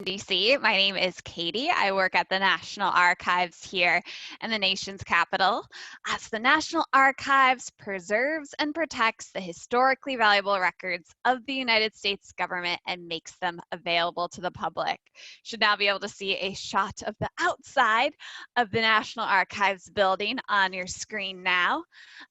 DC. My name is Katie. I work at the National Archives here in the nation's capital. As the National Archives preserves and protects the historically valuable records of the United States government and makes them available to the public. You should now be able to see a shot of the outside of the National Archives building on your screen now.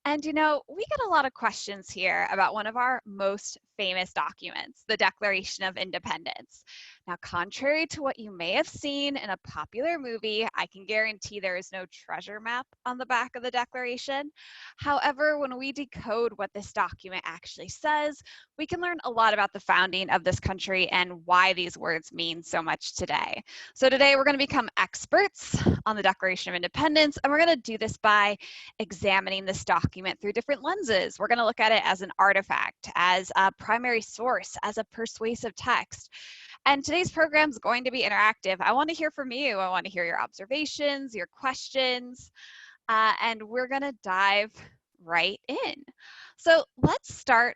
And you know, we get a lot of questions here about one of our most famous documents, the Declaration of Independence. Now, contrary to what you may have seen in a popular movie, I can guarantee there is no treasure map on the back of the Declaration. However, when we decode what this document actually says, we can learn a lot about the founding of this country and why these words mean so much today. So today we're going to become experts on the Declaration of Independence, and we're going to do this by examining this document through different lenses. We're going to look at it as an artifact, as a primary source, as a persuasive text. And today's program is going to be interactive. I want to hear from you. I want to hear your observations, your questions, and we're going to dive right in. So let's start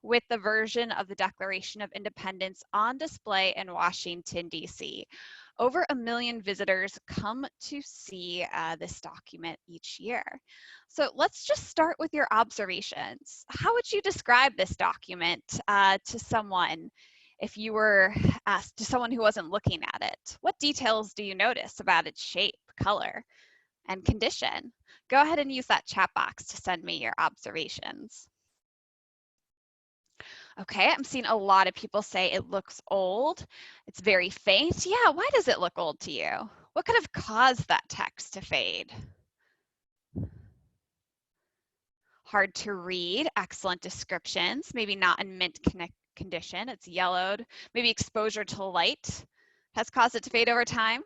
with the version of the Declaration of Independence on display in Washington, D.C. Over 1 million visitors come to see this document each year. So let's just start with your observations. How would you describe this document to someone if you were asked, to someone who wasn't looking at it? What details do you notice about its shape, color, and condition? Go ahead and use that chat box to send me your observations. Okay, I'm seeing a lot of people say it looks old. It's very faint. Yeah, why does it look old to you? What could have caused that text to fade? Hard to read, excellent descriptions, maybe not in mint condition, it's yellowed. Maybe exposure to light has caused it to fade over time.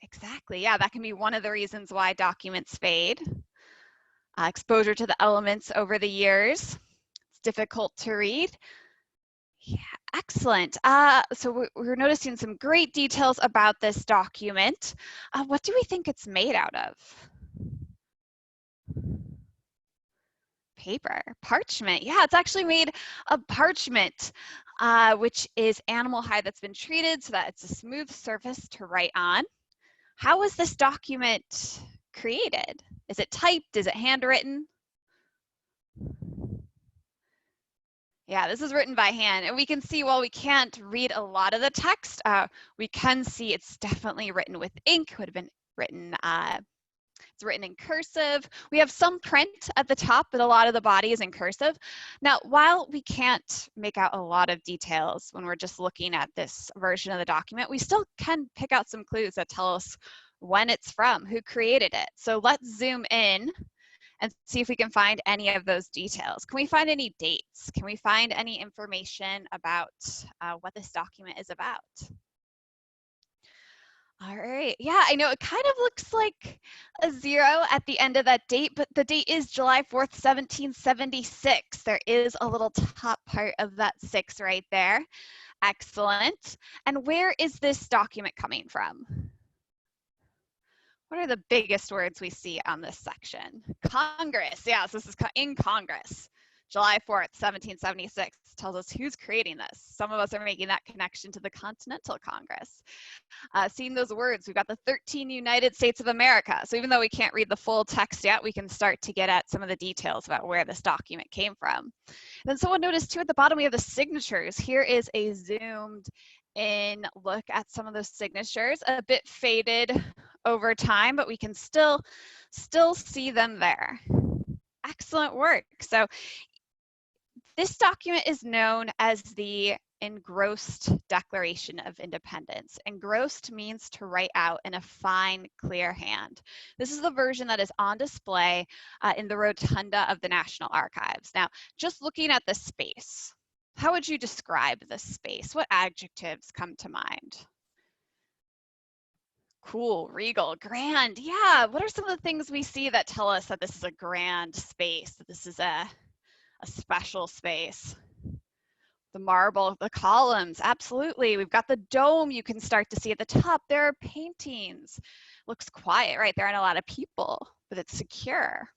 Exactly, yeah, that can be one of the reasons why documents fade. Exposure to the elements over the years. It's difficult to read. Yeah, excellent. So we're noticing some great details about this document. What do we think it's made out of? Paper, parchment. Yeah, it's actually made of parchment, which is animal hide that's been treated so that it's a smooth surface to write on. How was this document created? Is it typed? Is it handwritten? Yeah, this is written by hand, and we can see while we can't read a lot of the text, we can see it's definitely written with ink. It would have been written it's written in cursive. We have some print at the top, but a lot of the body is in cursive. Now, while we can't make out a lot of details when we're just looking at this version of the document, we still can pick out some clues that tell us when it's from, who created it. So let's zoom in and see if we can find any of those details. Can we find any dates? Can we find any information about what this document is about? All right, yeah, I know it kind of looks like a 0 at the end of that date, but the date is July 4th, 1776. There is a little top part of that 6 right there. Excellent. And where is this document coming from? What are the biggest words we see on this section? Congress, yes, this is in Congress. July 4th, 1776 tells us who's creating this. Some of us are making that connection to the Continental Congress. Seeing those words, we've got the 13 United States of America. So even though we can't read the full text yet, we can start to get at some of the details about where this document came from. Then someone noticed too at the bottom, we have the signatures. Here is a zoomed in look at some of those signatures, a bit faded over time, but we can still see them there. Excellent work. So this document is known as the engrossed Declaration of Independence. Engrossed means to write out in a fine, clear hand. This is the version that is on display in the rotunda of the National Archives. Now, just looking at the space, how would you describe this space? What adjectives come to mind? Cool, regal, grand. Yeah, what are some of the things we see that tell us that this is a grand space, that this is a special space? The marble, the columns, absolutely. We've got the dome you can start to see at the top. There are paintings. Looks quiet, right? There aren't a lot of people, but it's secure.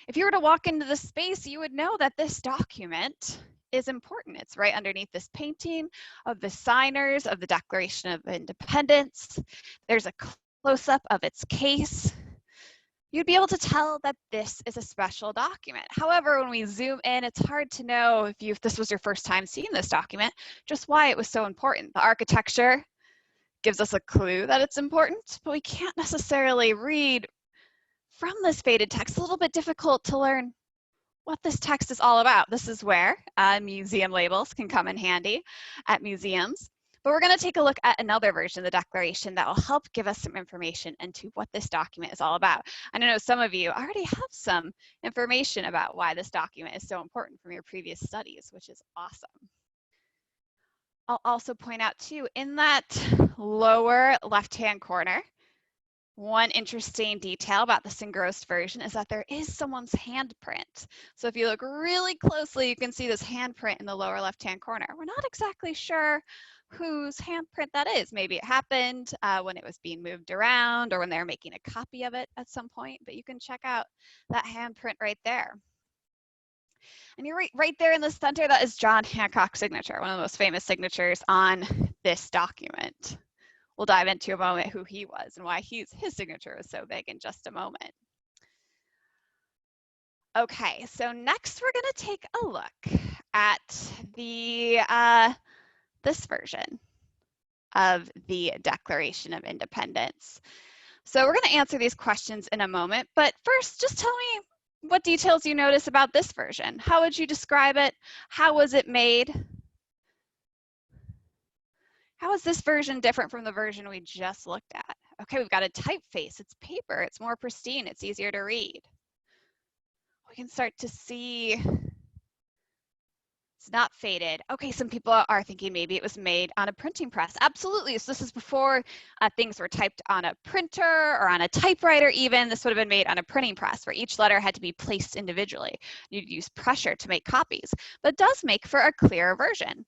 If you were to walk into the space, you would know that this document is important. It's right underneath this painting of the signers of the Declaration of Independence. There's a close-up of its case. You'd be able to tell that this is a special document. However, when we zoom in, it's hard to know if this was your first time seeing this document, just why it was so important. The architecture gives us a clue that it's important, but we can't necessarily read from this faded text. It's a little bit difficult to learn what this text is all about. This is where museum labels can come in handy at museums. But we're going to take a look at another version of the Declaration that will help give us some information into what this document is all about. And I know some of you already have some information about why this document is so important from your previous studies, which is awesome. I'll also point out too, in that lower left-hand corner, one interesting detail about this engrossed version is that there is someone's handprint. So if you look really closely, you can see this handprint in the lower left-hand corner. We're not exactly sure whose handprint that is. Maybe it happened when it was being moved around or when they were making a copy of it at some point, but you can check out that handprint right there. And you're right there in the center, that is John Hancock's signature, one of the most famous signatures on this document. We'll dive into a moment who he was and why his signature was so big in just a moment. Okay, so next we're going to take a look at the this version of the Declaration of Independence. So we're going to answer these questions in a moment, but first just tell me what details you notice about this version. How would you describe it? How was it made? How is this version different from the version we just looked at? Okay, we've got a typeface. It's paper. It's more pristine. It's easier to read. We can start to see it's not faded. Okay, some people are thinking maybe it was made on a printing press. Absolutely. So this is before things were typed on a printer or on a typewriter even. This would have been made on a printing press where each letter had to be placed individually. You'd use pressure to make copies, but it does make for a clearer version.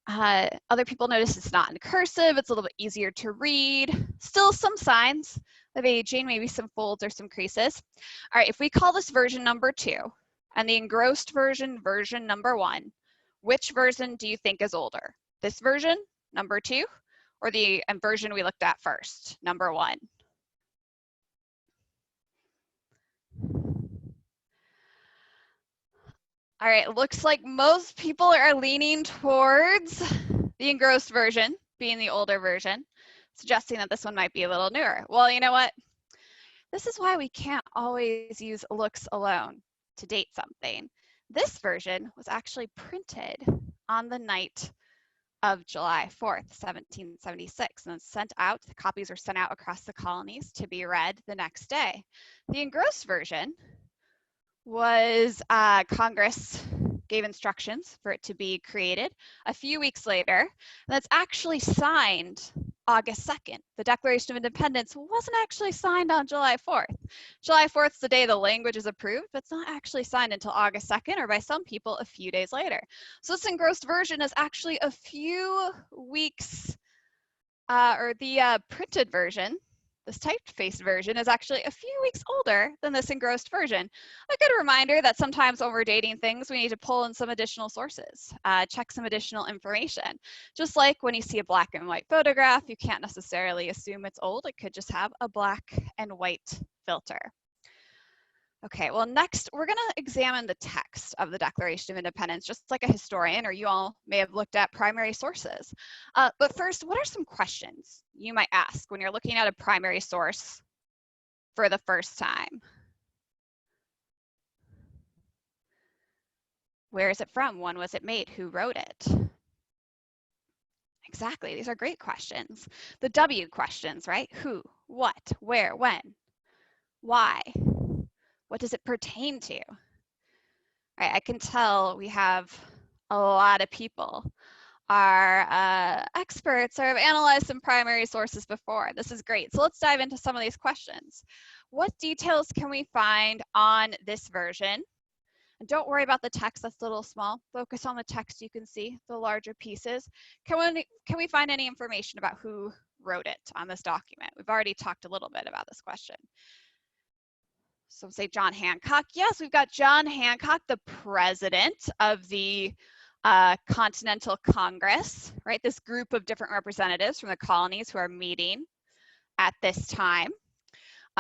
Other people notice it's not in cursive. It's a little bit easier to read. Still some signs of aging, maybe some folds or some creases. All right, if we call this version number 2 and the engrossed version, version number 1, which version do you think is older? This version, number 2, or the version we looked at first, number 1? All right, looks like most people are leaning towards the engrossed version being the older version, suggesting that this one might be a little newer. Well, you know what? This is why we can't always use looks alone to date something. This version was actually printed on the night of July 4th, 1776, and then sent out. The copies were sent out across the colonies to be read the next day. The engrossed version was Congress gave instructions for it to be created a few weeks later, and that's actually signed August 2nd. The Declaration of Independence wasn't actually signed on July 4th. July 4th is the day the language is approved, but it's not actually signed until August 2nd, or by some people, a few days later. So this engrossed version is actually a few weeks, or the printed version, this typeface version, is actually a few weeks older than this engrossed version. A good reminder that sometimes when we're dating things, we need to pull in some additional sources, check some additional information. Just like when you see a black and white photograph, you can't necessarily assume it's old. It could just have a black and white filter. Okay, well, next we're going to examine the text of the Declaration of Independence, just like a historian, or you all may have looked at primary sources. But first, what are some questions you might ask when you're looking at a primary source for the first time? Where is it from? When was it made? Who wrote it? Exactly, these are great questions. The W questions, right? Who, what, where, when, why? What does it pertain to? Right, I can tell we have a lot of people are experts or have analyzed some primary sources before. This is great. So let's dive into some of these questions. What details can we find on this version? And don't worry about the text, that's a little small. Focus on the text you can see, the larger pieces. Can we find any information about who wrote it on this document? We've already talked a little bit about this question. So say John Hancock. Yes, we've got John Hancock, the president of the Continental Congress, right? This group of different representatives from the colonies who are meeting at this time.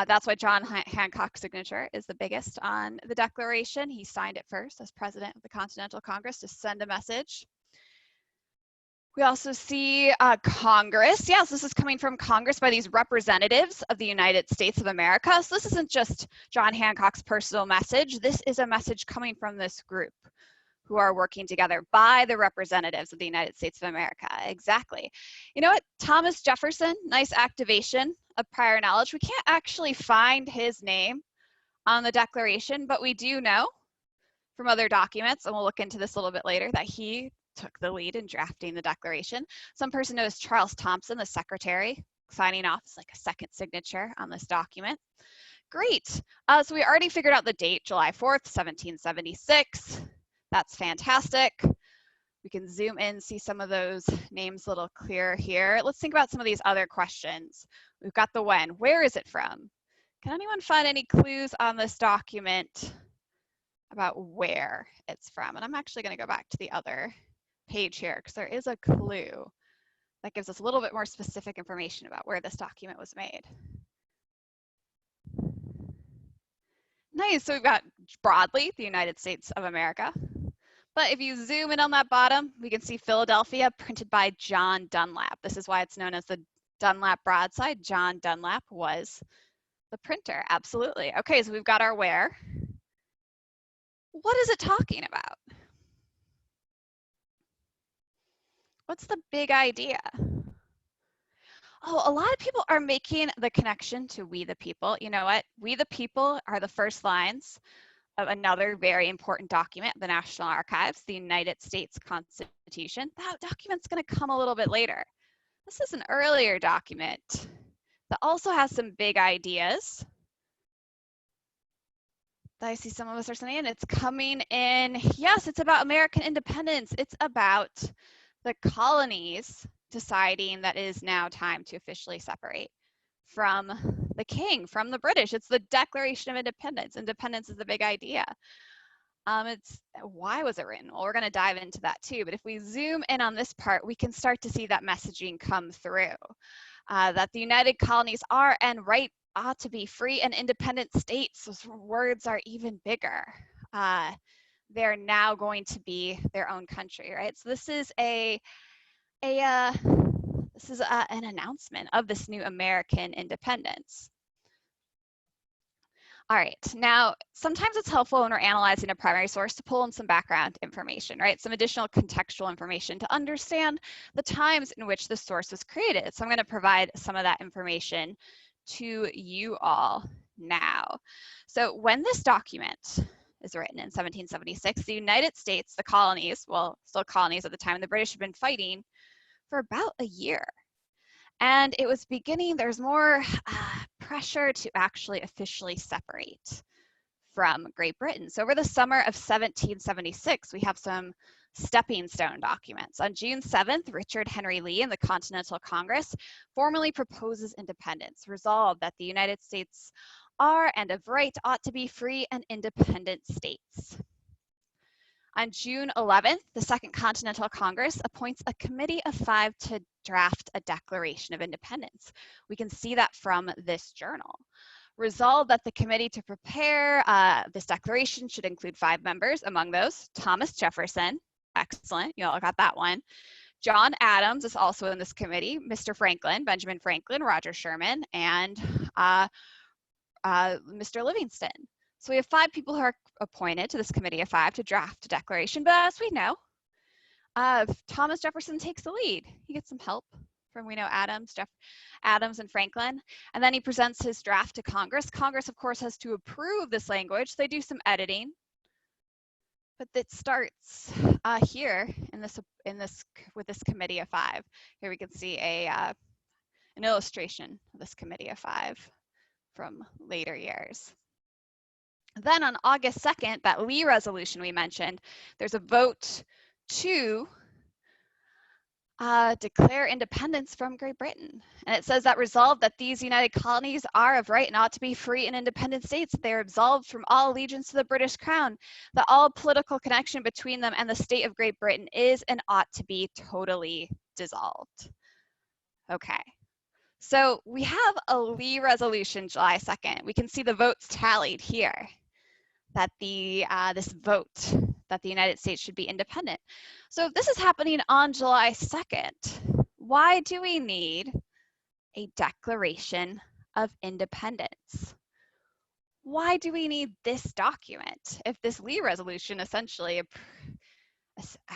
That's why John Hancock's signature is the biggest on the Declaration. He signed it first as president of the Continental Congress to send a message. We also see Congress. Yes, this is coming from Congress by these representatives of the United States of America. So this isn't just John Hancock's personal message. This is a message coming from this group who are working together by the representatives of the United States of America. Exactly. You know what? Thomas Jefferson, nice activation of prior knowledge. We can't actually find his name on the Declaration, but we do know from other documents, and we'll look into this a little bit later, that he took the lead in drafting the Declaration. Some person knows Charles Thompson, the secretary, signing off as like a second signature on this document. Great. So we already figured out the date, July 4th, 1776. That's fantastic. We can zoom in, see some of those names a little clearer here. Let's think about some of these other questions. We've got the when. Where is it from? Can anyone find any clues on this document about where it's from? And I'm actually going to go back to the other page here because there is a clue that gives us a little bit more specific information about where this document was made. Nice. So we've got broadly the United States of America. But if you zoom in on that bottom, we can see Philadelphia, printed by John Dunlap. This is why it's known as the Dunlap broadside. John Dunlap was the printer. Absolutely. Okay, so we've got our where. What is it talking about? What's the big idea? Oh, a lot of people are making the connection to we the people. You know what? We the people are the first lines of another very important document, the National Archives, the United States Constitution. That document's going to come a little bit later. This is an earlier document that also has some big ideas that I see some of us are saying. It's coming in. Yes, it's about American independence. It's about the colonies deciding that it is now time to officially separate from the king, from the British. It's the Declaration of Independence. Independence is the big idea. It's why was it written? Well, we're going to dive into that too. But if we zoom in on this part, we can start to see that messaging come through. That the United Colonies are and ought to be free and independent states. Those words are even bigger. They're now going to be their own country, right? So this is an announcement of this new American independence. All right, now sometimes it's helpful when we're analyzing a primary source to pull in some background information, right? Some additional contextual information to understand the times in which the source was created. So I'm going to provide some of that information to you all now. So when this document is written in 1776, the United States, the colonies, well, still colonies at the time, the British had been fighting for about a year. And it was beginning, there's more pressure to actually officially separate from Great Britain. So over the summer of 1776, we have some stepping stone documents. On June 7th, Richard Henry Lee in the Continental Congress formally proposes independence, resolved that the United States are and of right ought to be free and independent states. On June 11th, the Second Continental Congress appoints a committee of 5 to draft a Declaration of Independence. We can see that from this journal. Resolved that the committee to prepare this declaration should include 5 members, among those Thomas Jefferson, excellent, you all got that one. John Adams is also in this committee, Mr. Franklin, Benjamin Franklin, Roger Sherman, and Mr. Livingston. So we have 5 people who are appointed to this committee of 5 to draft a declaration, but as we know, Thomas Jefferson takes the lead. He gets some help from, we know, Adams and Franklin, and then he presents his draft to Congress. Congress, of course, has to approve this language. They do some editing, but it starts here with this committee of 5. Here we can see an illustration of this committee of 5 from later years. Then on August 2nd, that Lee resolution we mentioned, there's a vote to declare independence from Great Britain. And it says that resolve that these united colonies are of right and ought to be free and independent states. They are absolved from all allegiance to the British crown, that all political connection between them and the state of Great Britain is and ought to be totally dissolved. Okay. So we have a Lee resolution July 2nd. We can see the votes tallied here, that this vote that the United States should be independent. So if this is happening on July 2nd, why do we need a Declaration of Independence? Why do we need this document if this Lee resolution essentially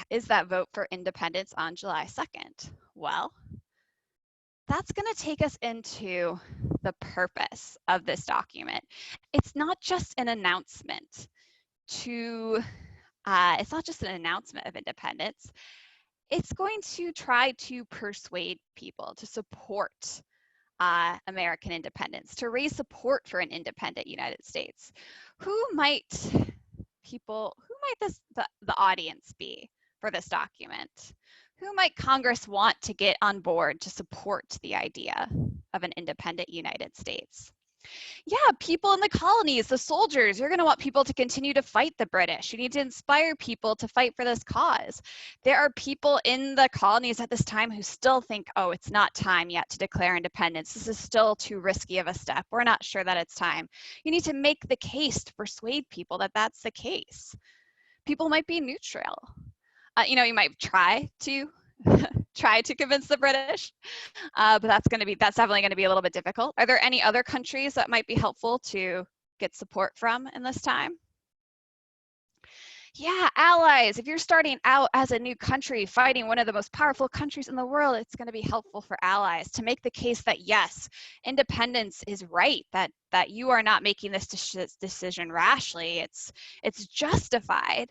is that vote for independence on July 2nd? Well, that's going to take us into the purpose of this document. It's not just an announcement it's not just an announcement of independence. It's going to try to persuade people to support American independence, to raise support for an independent United States. Who might the audience be for this document? Who might Congress want to get on board to support the idea of an independent United States? Yeah, people in the colonies, the soldiers. You're going to want people to continue to fight the British. You need to inspire people to fight for this cause. There are people in the colonies at this time who still think, oh, it's not time yet to declare independence. This is still too risky of a step. We're not sure that it's time. You need to make the case to persuade people that that's the case. People might be neutral. You might try to convince the British, but that's definitely going to be a little bit difficult. Are there any other countries that might be helpful to get support from in this time? Yeah, allies. If you're starting out as a new country fighting one of the most powerful countries in the world, it's going to be helpful for allies to make the case that yes, independence is right, that you are not making this decision rashly. It's justified.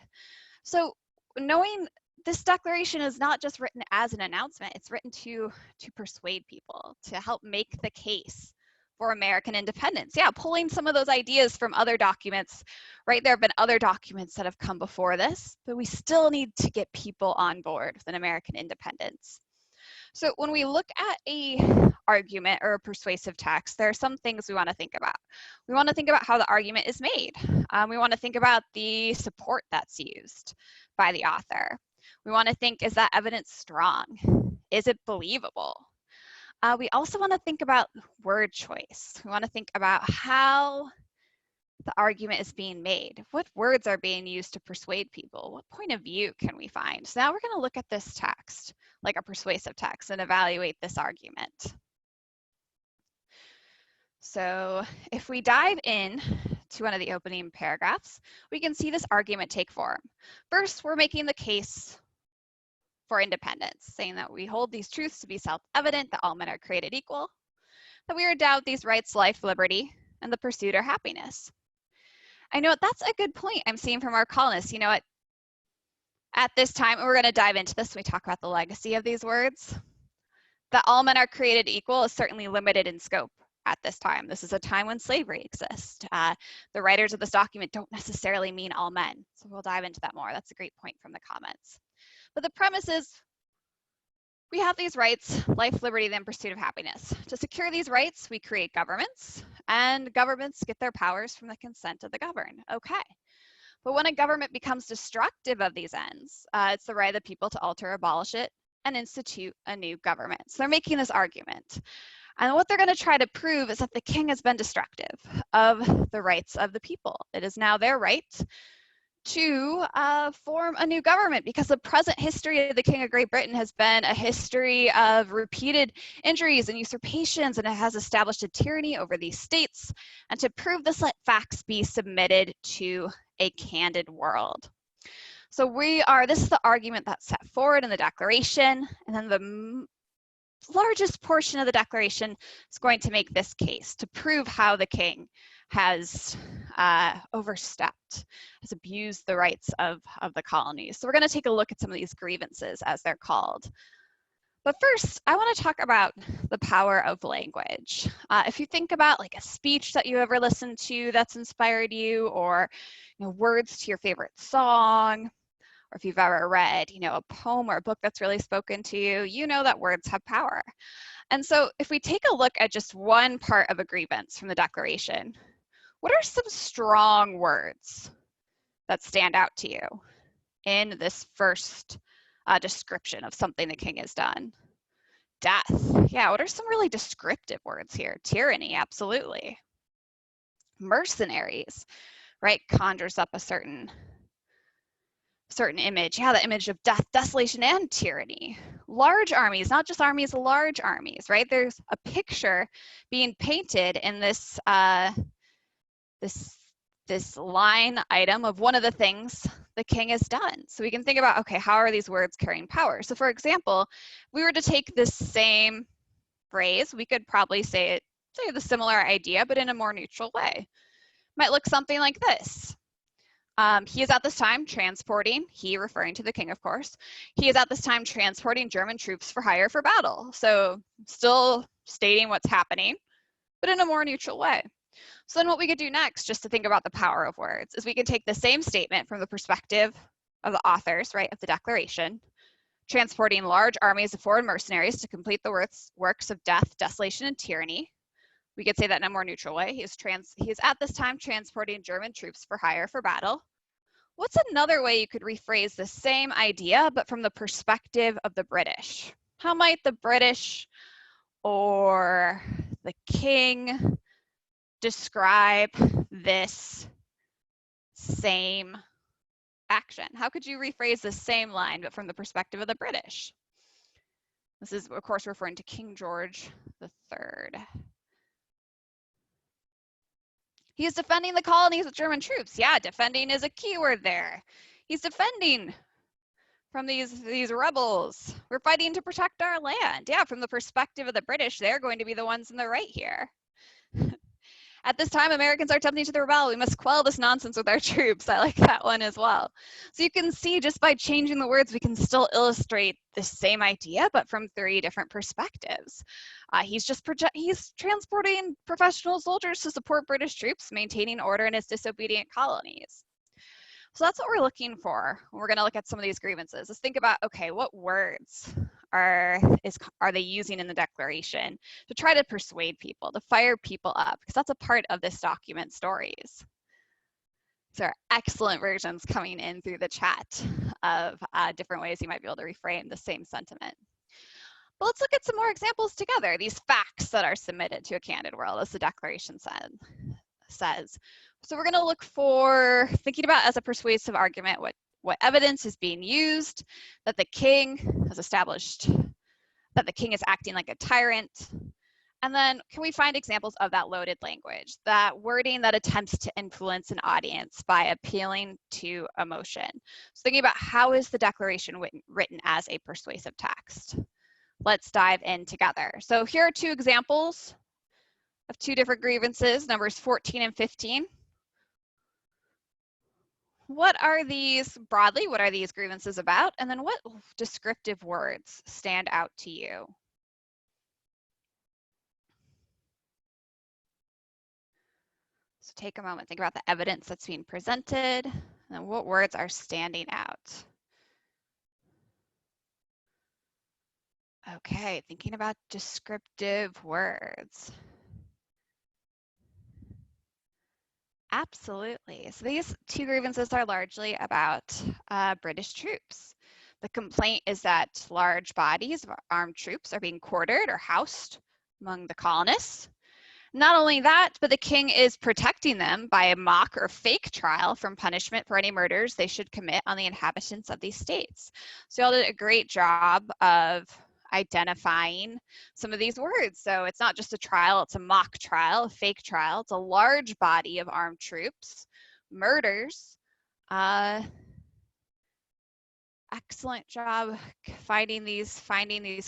So knowing this declaration is not just written as an announcement, it's written to persuade people, to help make the case for American independence. Yeah, pulling some of those ideas from other documents, right? There have been other documents that have come before this, but we still need to get people on board with an American independence. So when we look at a argument or a persuasive text, there are some things we want to think about. We want to think about how the argument is made. We want to think about the support that's used by the author. We want to think, is that evidence strong? Is it believable? We also want to think about word choice. We want to think about how the argument is being made. What words are being used to persuade people? What point of view can we find? So now we're going to look at this text, like a persuasive text, and evaluate this argument. So if we dive in to one of the opening paragraphs, we can see this argument take form. First, we're making the case for independence, saying that we hold these truths to be self-evident, that all men are created equal, that we are endowed these rights, life, liberty, and the pursuit or happiness. I know that's a good point I'm seeing from our colonists. You know what? At this time, and we're going to dive into this when we talk about the legacy of these words, that all men are created equal is certainly limited in scope at this time. This is a time when slavery exists. The writers of this document don't necessarily mean all men. So we'll dive into that more. That's a great point from the comments. But the premise is we have these rights, life, liberty, then pursuit of happiness. To secure these rights, we create governments, and governments get their powers from the consent of the governed. Okay. But when a government becomes destructive of these ends, it's the right of the people to alter, abolish it, and institute a new government. So they're making this argument. And what they're going to try to prove is that the king has been destructive of the rights of the people. It is now their right to form a new government, because the present history of the King of Great Britain has been a history of repeated injuries and usurpations, and it has established a tyranny over these states. And to prove this, let facts be submitted to a candid world. So this is the argument that's set forward in the Declaration, and then the largest portion of the Declaration is going to make this case to prove how the king has overstepped, has abused the rights of the colonies. So we're going to take a look at some of these grievances, as they're called. But first, I want to talk about the power of language. If you think about like a speech that you ever listened to that's inspired you, or words to your favorite song, or if you've ever read, a poem or a book that's really spoken to you, you know that words have power. And so if we take a look at just one part of a grievance from the Declaration, what are some strong words that stand out to you in this first description of something the king has done? Death. Yeah, what are some really descriptive words here? Tyranny, absolutely. Mercenaries, right? Conjures up a certain image. Yeah, the image of death, desolation, and tyranny. Large armies, not just armies, large armies, right? There's a picture being painted in this this line item of one of the things the king has done. So we can think about, okay, how are these words carrying power? So for example, if we were to take this same phrase, we could probably say the similar idea, but in a more neutral way. Might look something like this. He is at this time transporting, he referring to the king, of course, he is at this time transporting German troops for hire for battle. So still stating what's happening, but in a more neutral way. So then what we could do next, just to think about the power of words, is we can take the same statement from the perspective of the authors, right, of the Declaration, transporting large armies of foreign mercenaries to complete the works of death, desolation, and tyranny. We could say that in a more neutral way. He is at this time transporting German troops for hire for battle. What's another way you could rephrase the same idea, but from the perspective of the British? How might the British or the king describe this same action? How could you rephrase the same line, but from the perspective of the British? This is, of course, referring to King George III. He is defending the colonies with German troops. Yeah, defending is a key word there. He's defending from these rebels. We're fighting to protect our land. Yeah, from the perspective of the British, they're going to be the ones in the right here. At this time, Americans are attempting to rebel. We must quell this nonsense with our troops. I like that one as well. So you can see just by changing the words, we can still illustrate the same idea, but from 3 different perspectives. He's transporting professional soldiers to support British troops, maintaining order in his disobedient colonies. So that's what we're looking for when we're going to look at some of these grievances. Let's think about, okay, what words are they using in the Declaration to try to persuade people, to fire people up, because that's a part of this document, stories. So there are excellent versions coming in through the chat of different ways you might be able to reframe the same sentiment. But let's look at some more examples together, these facts that are submitted to a candid world, as the Declaration says. So we're going to look for thinking about as a persuasive argument what evidence is being used, that the king has established that the king is acting like a tyrant. And then can we find examples of that loaded language, that wording that attempts to influence an audience by appealing to emotion? So thinking about how is the Declaration written as a persuasive text? Let's dive in together. So here are 2 examples of 2 different grievances, numbers 14 and 15. What are these broadly? What are these grievances about? And then what descriptive words stand out to you? So take a moment, think about the evidence that's being presented, and what words are standing out. Okay, thinking about descriptive words. Absolutely. So these 2 grievances are largely about British troops. The complaint is that large bodies of armed troops are being quartered or housed among the colonists. Not only that, but the king is protecting them by a mock or fake trial from punishment for any murders they should commit on the inhabitants of these states. So y'all did a great job of identifying some of these words. So it's not just a trial, it's a mock trial, a fake trial. It's a large body of armed troops, murders. Excellent job finding these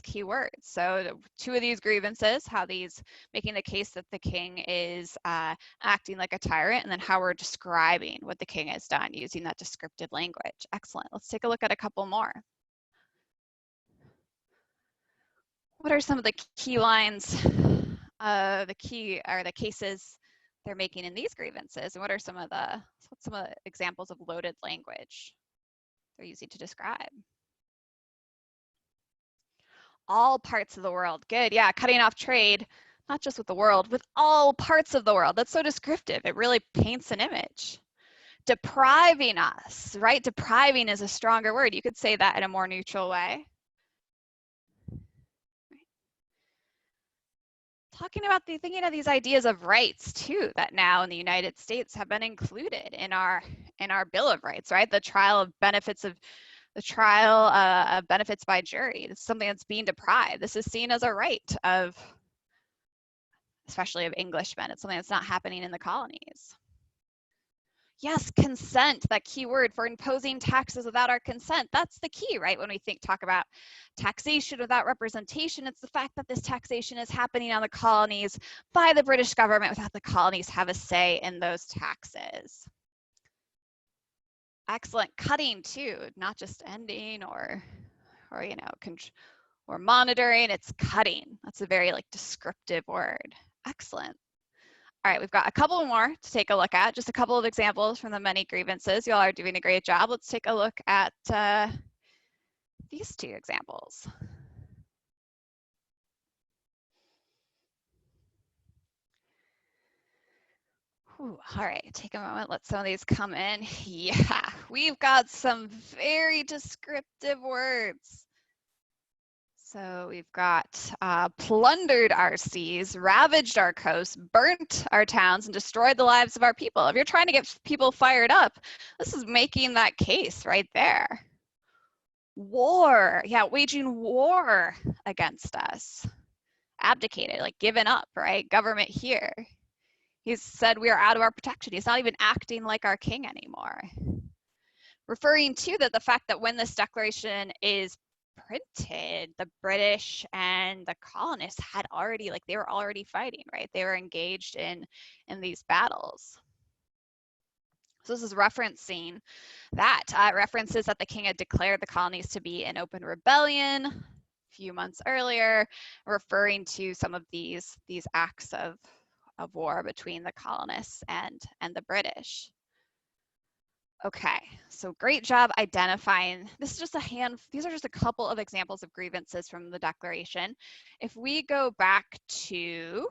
key words. So 2 of these grievances, how these making the case that the king is acting like a tyrant, and then how we're describing what the king has done using that descriptive language. Excellent. Let's take a look at a couple more. What are some of the key lines, the cases they're making in these grievances, and what are some of the examples of loaded language? They're easy to describe. All parts of the world. Good. Yeah, cutting off trade, not just with the world, with all parts of the world. That's so descriptive. It really paints an image. Depriving us, right? Depriving is a stronger word. You could say that in a more neutral way. Talking about thinking of these ideas of rights too, that now in the United States have been included in our Bill of Rights, right? The trial of benefits by jury. It's something that's being deprived. This is seen as a right of, especially of Englishmen. It's something that's not happening in the colonies. Yes, consent, that key word for imposing taxes without our consent. That's the key, right? When we talk about taxation without representation, it's the fact that this taxation is happening on the colonies by the British government without the colonies have a say in those taxes. Excellent. Cutting too, not just ending or monitoring, it's cutting. That's a very descriptive word. Excellent. All right, we've got a couple more to take a look at, just a couple of examples from the many grievances. You all are doing a great job. Let's take a look at these two examples. Whew, all right, take a moment, let some of these come in. Yeah, we've got some very descriptive words. So we've got plundered our seas, ravaged our coasts, burnt our towns, and destroyed the lives of our people. If you're trying to get people fired up, this is making that case right there. War, yeah, waging war against us. Abdicated, given up, right? Government here. He's said we are out of our protection. He's not even acting like our king anymore. Referring to the fact that when this declaration is printed, the British and the colonists had already, they were already fighting, right? They were engaged in these battles. So this is referencing that. References that the king had declared the colonies to be in open rebellion a few months earlier, referring to some of these acts of war between the colonists and the British. Okay, so great job identifying. This is just these are just a couple of examples of grievances from the Declaration. If we go back to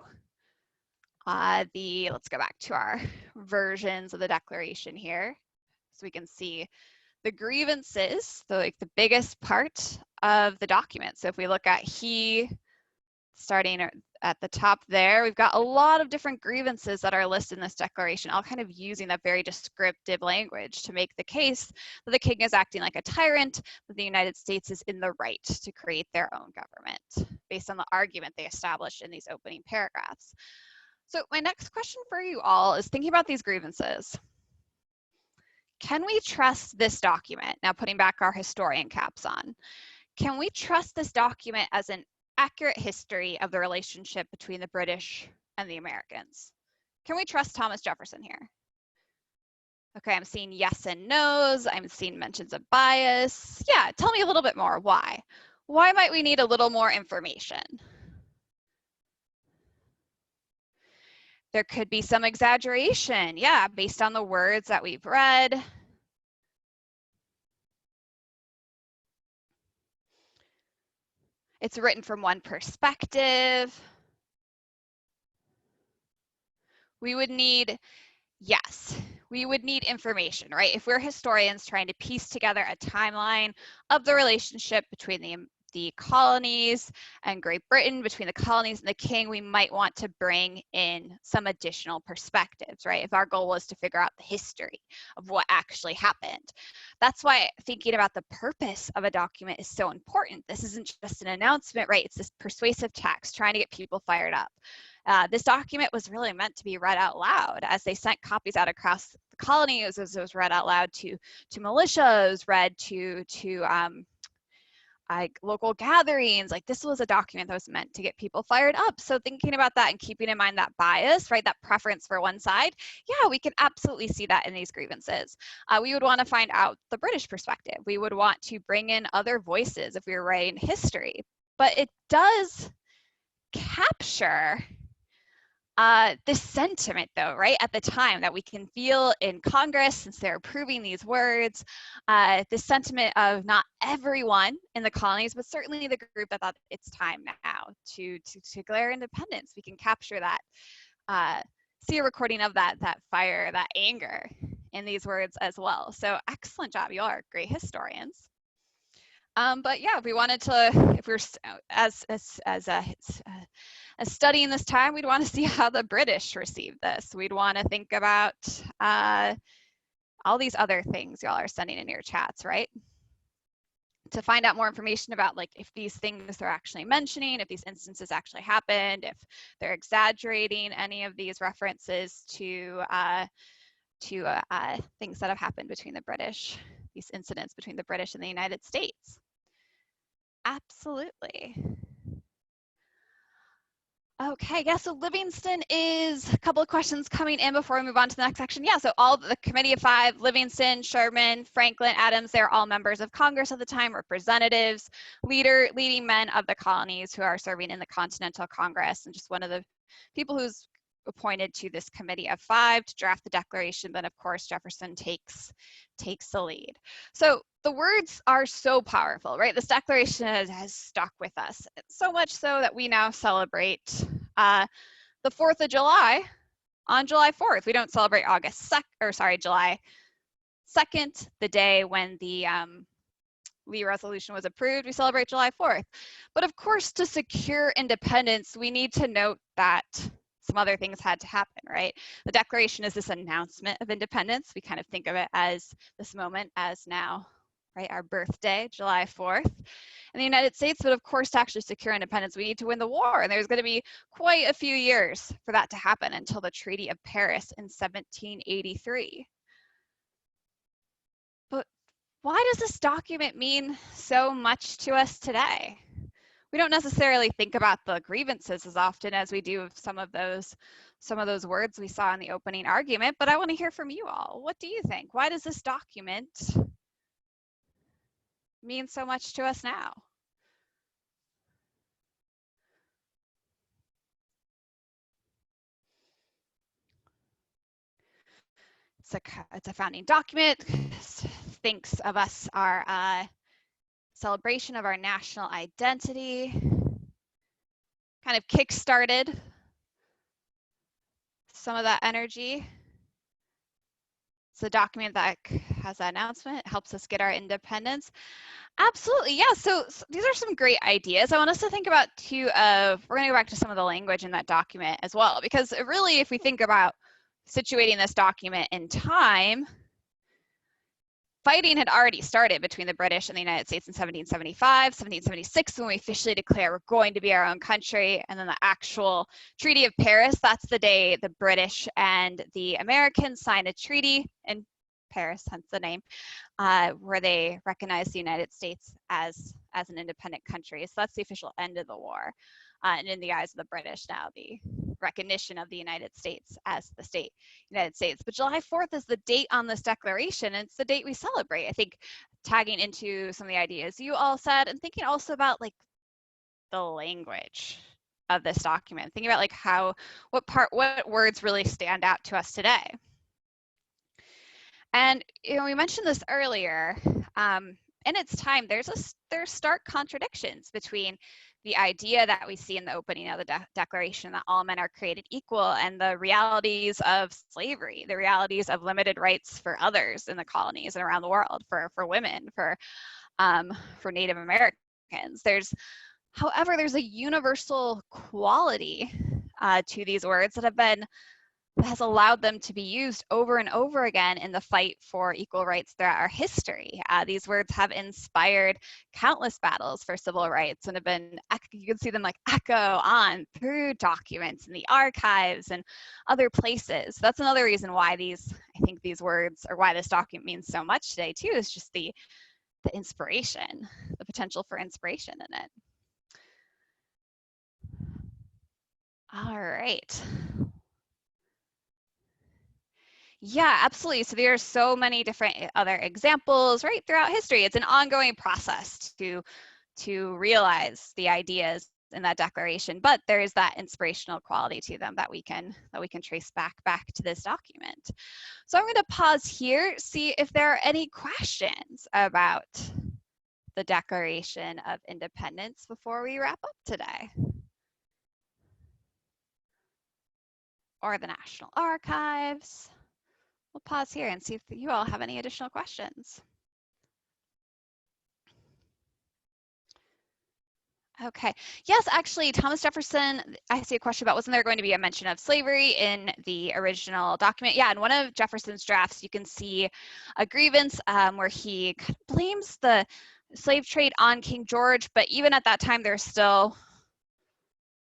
let's go back to our versions of the Declaration here, so we can see the grievances, the biggest part of the document. So if we look at starting at the top there, we've got a lot of different grievances that are listed in this declaration, all kind of using that very descriptive language to make the case that the king is acting like a tyrant, that the United States is in the right to create their own government based on the argument they established in these opening paragraphs. So my next question for you all is thinking about these grievances. Can we trust this document? Now putting back our historian caps on. Can we trust this document as an accurate history of the relationship between the British and the Americans? Can we trust Thomas Jefferson here? Okay, I'm seeing yes and no's. I'm seeing mentions of bias. Yeah, tell me a little bit more. Why? Why might we need a little more information? There could be some exaggeration. Yeah, based on the words that we've read. It's written from one perspective. We would need information, right? If we're historians trying to piece together a timeline of the relationship between the colonies and Great Britain, between the colonies and the king, we might want to bring in some additional perspectives, right? If our goal was to figure out the history of what actually happened. That's why thinking about the purpose of a document is so important. This isn't just an announcement, right? It's this persuasive text trying to get people fired up. This document was really meant to be read out loud as they sent copies out across the colonies. It was read out loud to militia, it was read to local gatherings. This was a document that was meant to get people fired up. So thinking about that and keeping in mind that bias, right, that preference for one side, yeah, we can absolutely see that in these grievances. We would want to find out the British perspective. We would want to bring in other voices if we were writing history. But it does capture This sentiment, though, right, at the time that we can feel in Congress, since they're approving these words, this sentiment of not everyone in the colonies, but certainly the group that thought it's time now to declare independence. We can capture that, see a recording of that fire, that anger in these words as well. So excellent job. You all are great historians. But yeah, if we wanted to, if we're as studying this time, we'd want to see how the British received this. We'd want to think about all these other things y'all are sending in your chats, right? To find out more information about like if these things they're actually mentioning, if these instances actually happened, if they're exaggerating any of these references to things that have happened between the British, these incidents between the British and the United States. Absolutely. Okay, yeah, so Livingston is a couple of questions coming in before we move on to the next section. Yeah, so all the Committee of Five, Livingston, Sherman, Franklin, Adams, they're all members of Congress at the time, representatives, leading men of the colonies who are serving in the Continental Congress, and just one of the people who's appointed to this Committee of Five to draft the Declaration. Then, of course, Jefferson takes the lead. So the words are so powerful, right? This Declaration has stuck with us, so much so that we now celebrate the 4th of July on July 4th. We don't celebrate July 2nd, the day when the Lee resolution was approved. We celebrate July 4th. But of course, to secure independence, we need to note that some other things had to happen, right? The Declaration is this announcement of independence. We kind of think of it as this moment as now, right? Our birthday, July 4th in the United States. But of course, to actually secure independence, we need to win the war. And there's going to be quite a few years for that to happen until the Treaty of Paris in 1783. But why does this document mean so much to us today? We don't necessarily think about the grievances as often as we do of some of those words we saw in the opening argument, but I want to hear from you all. What do you think? Why does this document mean so much to us now? It's a founding document. Thinks of us our celebration of our national identity. Kind of kick-started some of that energy. It's a document that has that announcement. It helps us get our independence. Absolutely, yeah. So these are some great ideas. I want us to think about too. We're going to go back to some of the language in that document as well, because really, if we think about situating this document in time, fighting had already started between the British and the United States in 1775, 1776, when we officially declare we're going to be our own country. And then the actual Treaty of Paris, that's the day the British and the Americans signed a treaty in Paris, hence the name, where they recognized the United States as an independent country. So that's the official end of the war. And in the eyes of the British now, the recognition of the United States as the state United States. But July 4th is the date on this declaration, and it's the date we celebrate. I think tagging into some of the ideas you all said, and thinking also about like the language of this document, thinking about like what words really stand out to us today. And we mentioned this earlier. In its time, there's stark contradictions between the idea that we see in the opening of the Declaration that all men are created equal and the realities of slavery, the realities of limited rights for others in the colonies and around the world, for women, for Native Americans. However, there's a universal quality to these words that has allowed them to be used over and over again in the fight for equal rights throughout our history. These words have inspired countless battles for civil rights and have been, you can see them like echo on through documents in the archives and other places. That's another reason why I think these words, or why this document means so much today too, is just the inspiration, the potential for inspiration in it. All right. Yeah, absolutely. So there are so many different other examples, right, throughout history. It's an ongoing process to realize the ideas in that declaration, but there is that inspirational quality to them that we can trace back to this document. So I'm going to pause here, see if there are any questions about the Declaration of Independence before we wrap up today. Or the National Archives. We'll pause here and see if you all have any additional questions. Okay. Yes, actually, Thomas Jefferson, I see a question about, wasn't there going to be a mention of slavery in the original document? Yeah, in one of Jefferson's drafts, you can see a grievance where he kind of blames the slave trade on King George, but even at that time, there's still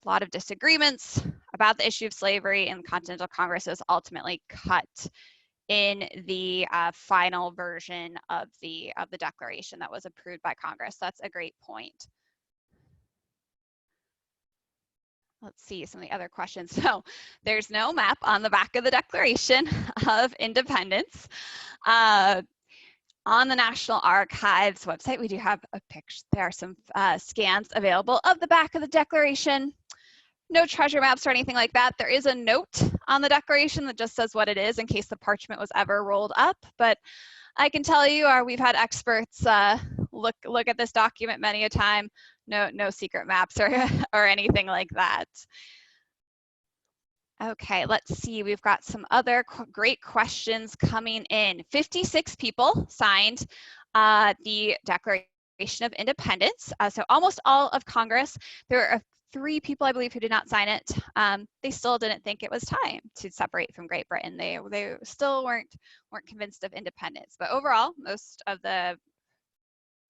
a lot of disagreements about the issue of slavery, and the Continental Congress is ultimately cut in the final version of the Declaration that was approved by Congress. That's a great point. Let's see some of the other questions. So there's no map on the back of the Declaration of Independence. On the National Archives website, we do have a picture. There are some scans available of the back of the Declaration. No treasure maps or anything like that. There is a note on the Declaration that just says what it is in case the parchment was ever rolled up. But I can tell you, we've had experts look at this document many a time. No secret maps or anything like that. Okay, let's see. We've got some other great questions coming in. 56 people signed the Declaration of Independence. So almost all of Congress. There are 3 people, I believe, who did not sign it. They still didn't think it was time to separate from Great Britain. They still weren't convinced of independence. But overall, most of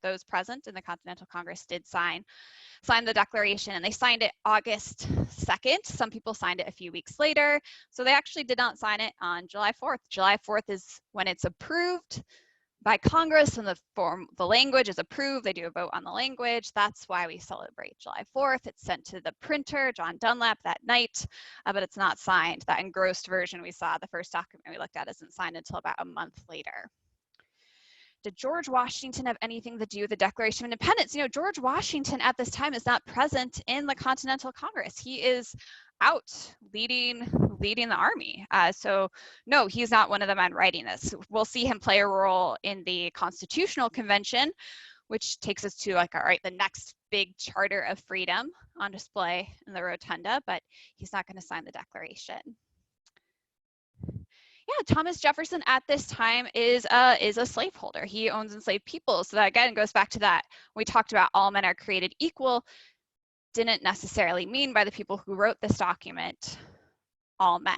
those present in the Continental Congress did sign the Declaration, and they signed it August 2nd. Some people signed it a few weeks later. So they actually did not sign it on July 4th. July 4th is when it's approved by Congress and the language is approved. They do a vote on the language. That's why we celebrate July 4th. It's sent to the printer, John Dunlap, that night, but it's not signed. That engrossed version we saw, the first document we looked at, isn't signed until about a month later. Did George Washington have anything to do with the Declaration of Independence? You know, George Washington at this time is not present in the Continental Congress. He is out leading the army. So no, he's not one of the men writing this. We'll see him play a role in the Constitutional Convention, which takes us to like, all right, the next big charter of freedom on display in the rotunda, but he's not going to sign the Declaration. Yeah, Thomas Jefferson at this time is a slaveholder. He owns enslaved people. So that again goes back to that. We talked about all men are created equal. Didn't necessarily mean by the people who wrote this document, all men.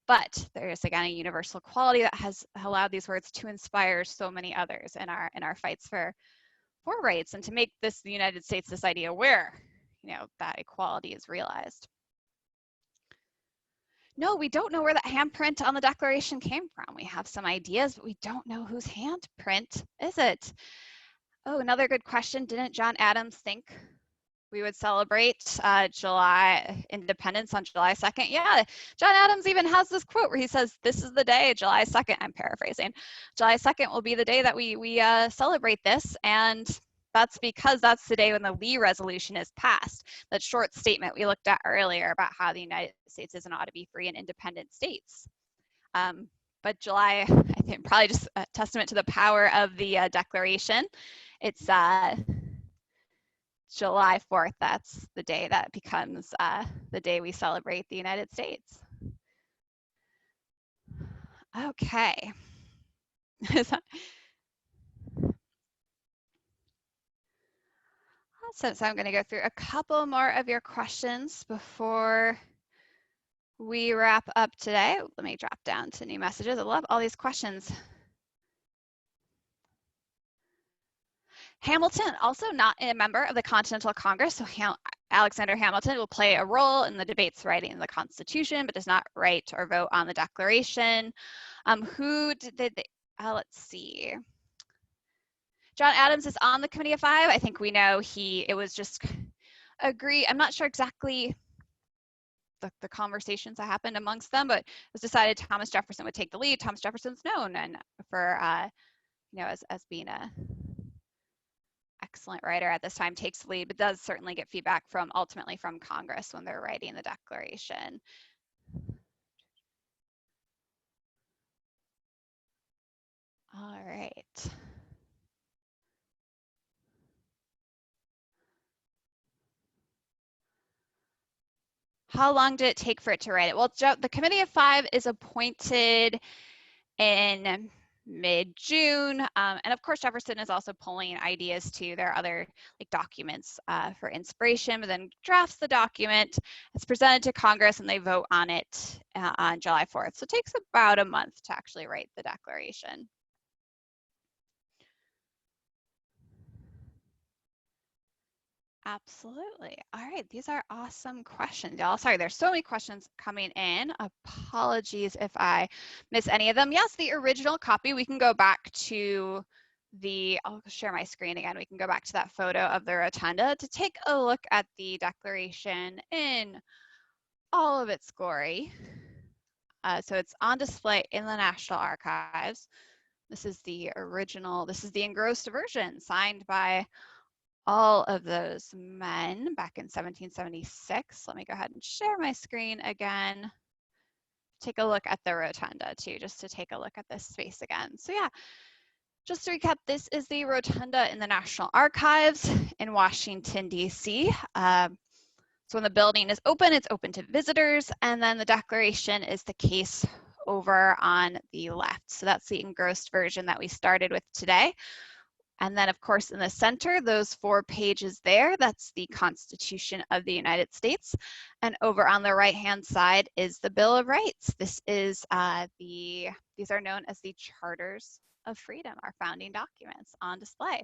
But there is again a universal quality that has allowed these words to inspire so many others in our fights for rights, and to make this the United States this idea where, you know, that equality is realized. No, we don't know where that handprint on the Declaration came from. We have some ideas, but we don't know whose handprint is it. Oh, another good question. Didn't John Adams think we would celebrate July independence on July 2nd? Yeah, John Adams even has this quote where he says, this is the day, July 2nd, I'm paraphrasing. July 2nd will be the day that we celebrate this, and that's because that's the day when the Lee Resolution is passed. That short statement we looked at earlier about how the United States is and ought to be free and independent states. But July, I think, probably just a testament to the power of the Declaration. It's July 4th. That's the day that becomes the day we celebrate the United States. Okay. So I'm going to go through a couple more of your questions before we wrap up today. Let me drop down to new messages. I love all these questions. Hamilton, also not a member of the Continental Congress, so Alexander Hamilton will play a role in the debates writing the Constitution, but does not write or vote on the Declaration. Who did they, let's see. John Adams is on the Committee of Five. I think we know it was just I'm not sure exactly the conversations that happened amongst them, but it was decided Thomas Jefferson would take the lead. Thomas Jefferson's known and for, you know, as being a excellent writer at this time, takes the lead, but does certainly get feedback from ultimately from Congress when they're writing the Declaration. All right. How long did it take for it to write it? Well, the Committee of Five is appointed in mid-June, and of course Jefferson is also pulling ideas too. There are other like documents for inspiration, but then drafts the document. It's presented to Congress and they vote on it on July 4th. So it takes about a month to actually write the Declaration. Absolutely. All right, these are awesome questions, y'all. Sorry, there's so many questions coming in. Apologies if I miss any of them. Yes, the original copy, we can go back to I'll share my screen again. We can go back to that photo of the rotunda to take a look at the Declaration in all of its glory. So it's on display in the National Archives. This is the original, this is the engrossed version signed by all of those men back in 1776. Let me go ahead and share my screen again. Take a look at the rotunda too, just to take a look at this space again. So yeah, just to recap, this is the rotunda in the National Archives in Washington, D.C. So when the building is open, it's open to visitors, and then the Declaration is the case over on the left. So that's the engrossed version that we started with today. And then, of course, in the center, those 4 pages there, that's the Constitution of the United States. And over on the right-hand side is the Bill of Rights. This is these are known as the Charters of Freedom, our founding documents on display.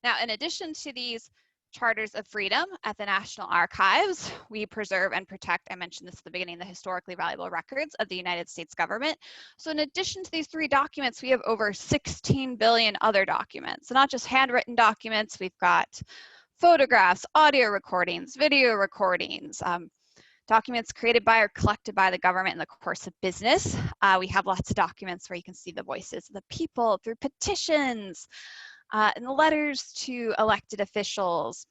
Now, in addition to these Charters of Freedom at the National Archives, we preserve and protect, I mentioned this at the beginning, the historically valuable records of the United States government. So in addition to these 3 documents, we have over 16 billion other documents. So not just handwritten documents, we've got photographs, audio recordings, video recordings, documents created by or collected by the government in the course of business. We have lots of documents where you can see the voices of the people through petitions, and the letters to elected officials.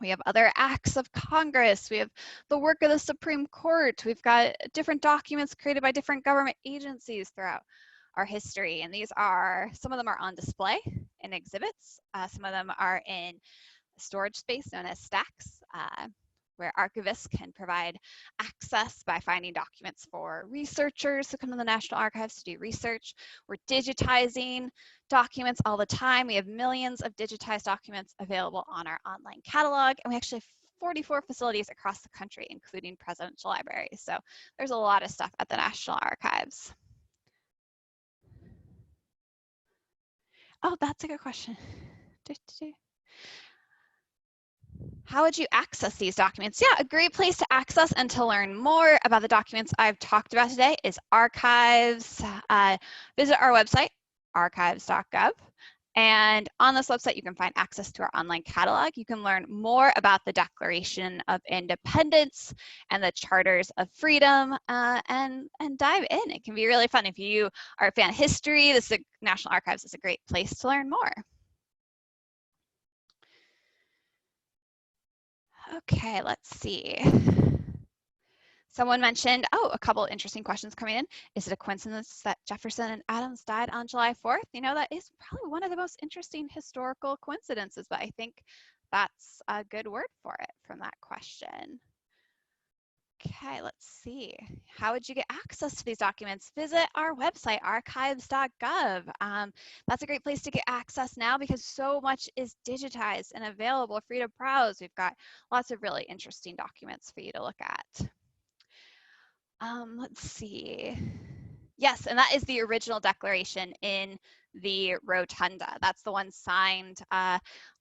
We have other acts of Congress. We have the work of the Supreme Court. We've got different documents created by different government agencies throughout our history. And these are, some of them are on display in exhibits. Some of them are in storage space known as stacks, where archivists can provide access by finding documents for researchers who come to the National Archives to do research. We're digitizing documents all the time. We have millions of digitized documents available on our online catalog, and we actually have 44 facilities across the country, including presidential libraries. So there's a lot of stuff at the National Archives. Oh, that's a good question. How would you access these documents? Yeah, a great place to access and to learn more about the documents I've talked about today is archives. Visit our website, archives.gov. And on this website, you can find access to our online catalog. You can learn more about the Declaration of Independence and the Charters of Freedom, and dive in. It can be really fun. If you are a fan of history, the National Archives is a great place to learn more. Okay, let's see. Someone mentioned, a couple interesting questions coming in. Is it a coincidence that Jefferson and Adams died on July 4th? You know, that is probably one of the most interesting historical coincidences, but I think that's a good word for it from that question. Okay, let's see. How would you get access to these documents? Visit our website, archives.gov. That's a great place to get access now because so much is digitized and available for you to browse. We've got lots of really interesting documents for you to look at. Let's see. Yes, and that is the original Declaration in the rotunda. That's the one signed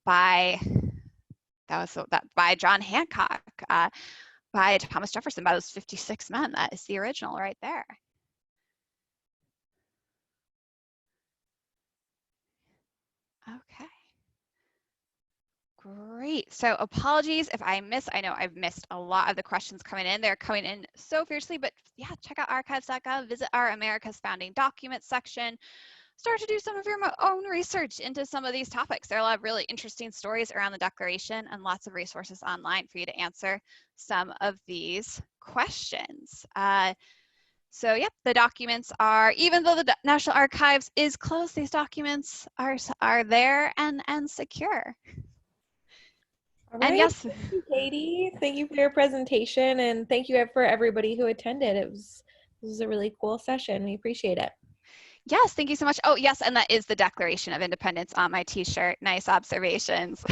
by John Hancock. By Thomas Jefferson, by those 56 men. That is the original right there. Okay. Great. So apologies if I know I've missed a lot of the questions coming in. They're coming in so fiercely, but yeah, check out archives.gov, visit our America's Founding Documents section. start to do some of your own research into some of these topics. There are a lot of really interesting stories around the Declaration and lots of resources online for you to answer some of these questions. So yep, the documents are, even though the National Archives is closed, these documents are there and secure. All And right. yes, Thank you, Katie. Thank you for your presentation, and thank you for everybody who attended. This was a really cool session. We appreciate it. yes, thank you so much. Oh yes, and that is the Declaration of Independence on my t-shirt. Nice observations.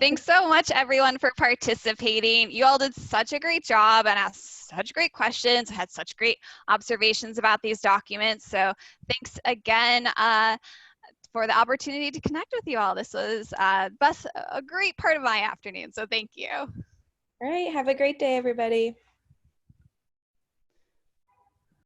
Thanks so much, everyone, for participating. You all did such a great job and asked such great questions, had such great observations about these documents. So thanks again for the opportunity to connect with you all. This was a great part of my afternoon, so thank you. All right. Have a great day, everybody.